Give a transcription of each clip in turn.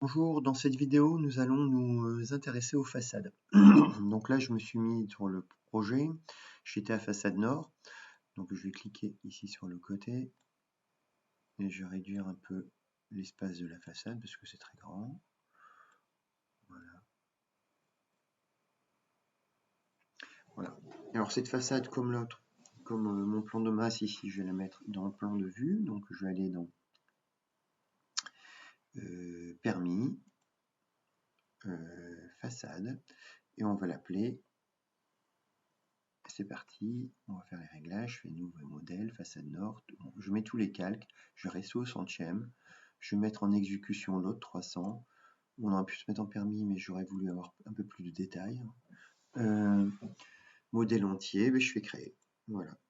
Bonjour, dans cette vidéo, nous allons nous intéresser aux façades. Donc là, je me suis mis sur le projet, j'étais à façade nord, donc je vais cliquer ici sur le côté et je vais réduire un peu l'espace de la façade parce que c'est très grand. Voilà. Voilà. Alors cette façade, comme l'autre, comme mon plan de masse ici, je vais la mettre dans le plan de vue, donc je vais aller dans permis, façade, et on va l'appeler. C'est parti, on va faire les réglages, je fais nouveau modèle, façade nord, je mets tous les calques, je reste au centième, je vais mettre en exécution l'autre 300, on aurait pu se mettre en permis mais j'aurais voulu avoir un peu plus de détails. Modèle entier, mais je fais créer, voilà.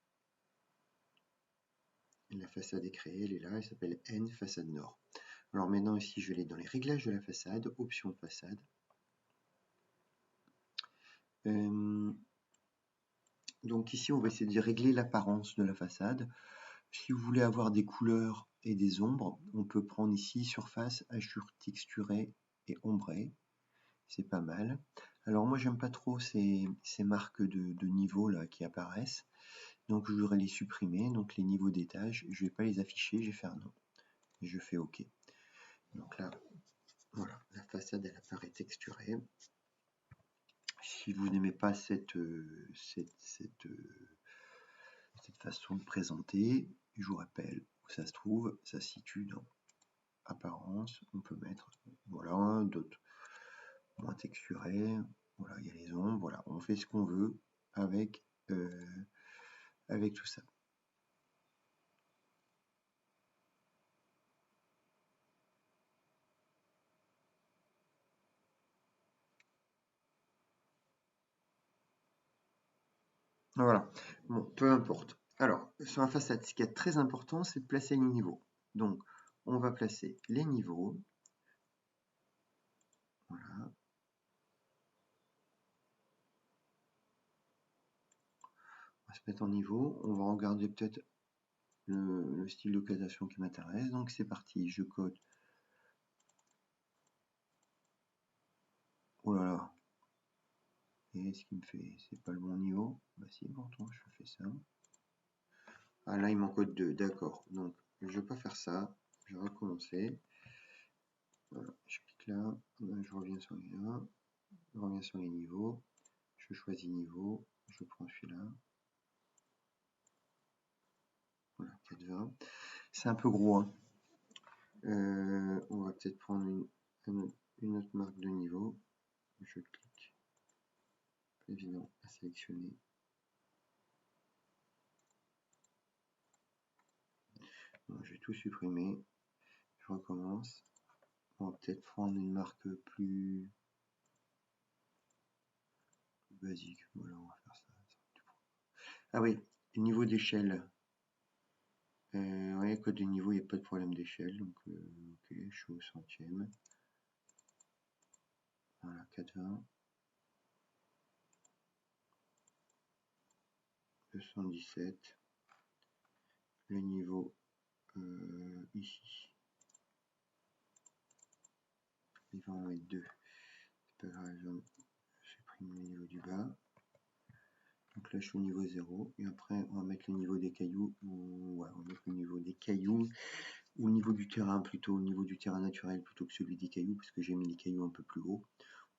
La façade est créée, elle est là, elle s'appelle N façade nord. Alors maintenant ici je vais aller dans les réglages de la façade, option façade. Donc ici on va essayer de régler l'apparence de la façade. Si vous voulez avoir des couleurs et des ombres, on peut prendre ici surface, hachure texturée et ombrée. C'est pas mal. Alors moi j'aime pas trop ces marques de niveaux là qui apparaissent. Donc je voudrais les supprimer. Donc les niveaux d'étage, je vais pas les afficher, je vais faire non. Et je fais OK. Donc là, voilà, la façade elle apparaît texturée. Si vous n'aimez pas cette façon de présenter, je vous rappelle où ça se trouve, ça se situe dans apparence, on peut mettre voilà d'autres moins texturés, voilà il y a les ombres, voilà on fait ce qu'on veut avec tout ça. Voilà, bon peu importe. Alors sur la façade, ce qui est très important, c'est de placer les niveaux. Donc on va placer les niveaux. Voilà. On va se mettre en niveau. On va regarder peut-être le style de codation qui m'intéresse. Donc c'est parti, je code. Oh là là. Et ce qui me fait, c'est pas le bon niveau. Bah si, pourtant je fais ça. Ah là il m'encode 2, d'accord. Donc je vais pas faire ça. Je vais recommencer. Voilà, je clique là, je reviens sur les 1, je reviens sur les niveaux, je choisis niveau, je prends celui-là. Voilà, 4,20. C'est un peu gros, hein. On va peut-être prendre une autre marque de niveau. Je clique, évidemment, à sélectionner. Bon, je vais tout supprimer. Je recommence. On va peut-être prendre une marque plus basique. Voilà, on va faire ça. Ah oui, niveau d'échelle. Ouais, code de niveau, il n'y a pas de problème d'échelle. Donc, ok, je suis au centième. Voilà, 4,20. 217. Le niveau ici. Il va en mettre 2. C'est pas grave, je supprime le niveau du bas. Donc là, je suis au niveau 0. Et après, on va mettre le niveau des cailloux. Ouais, on va mettre le niveau des cailloux. Ou le niveau du terrain, plutôt. Le niveau du terrain naturel plutôt que celui des cailloux. Parce que j'ai mis les cailloux un peu plus haut.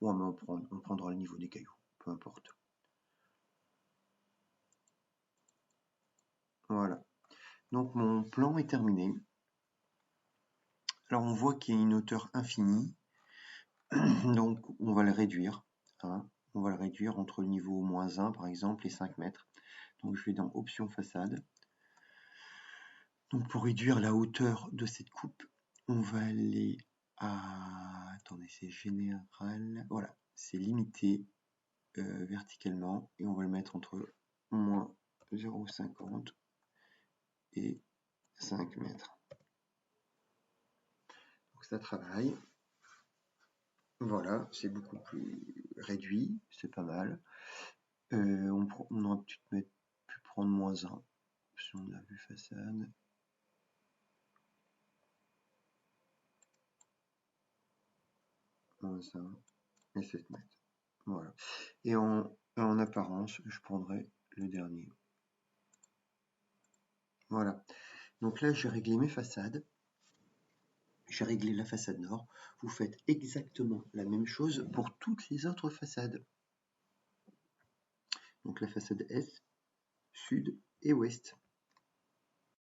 Ou on prendra le niveau des cailloux. Peu importe. Voilà. Donc mon plan est terminé. Alors on voit qu'il y a une hauteur infinie. Donc on va le réduire. Hein. On va le réduire entre le niveau moins 1 par exemple et 5 mètres. Donc je vais dans option façade. Donc pour réduire la hauteur de cette coupe, on va aller à... Attendez, c'est général. Voilà, c'est limité verticalement. Et on va le mettre entre moins 0,50 et 5 mètres. Donc ça travaille. Voilà, c'est beaucoup plus réduit, c'est pas mal. On aurait peut-être pu prendre moins 1. Si on a vu façade. ça et 7 mètres. Voilà. Et en apparence, je prendrai le dernier. Voilà. Donc là, j'ai réglé mes façades. J'ai réglé la façade nord. Vous faites exactement la même chose pour toutes les autres façades. Donc la façade est, sud et ouest.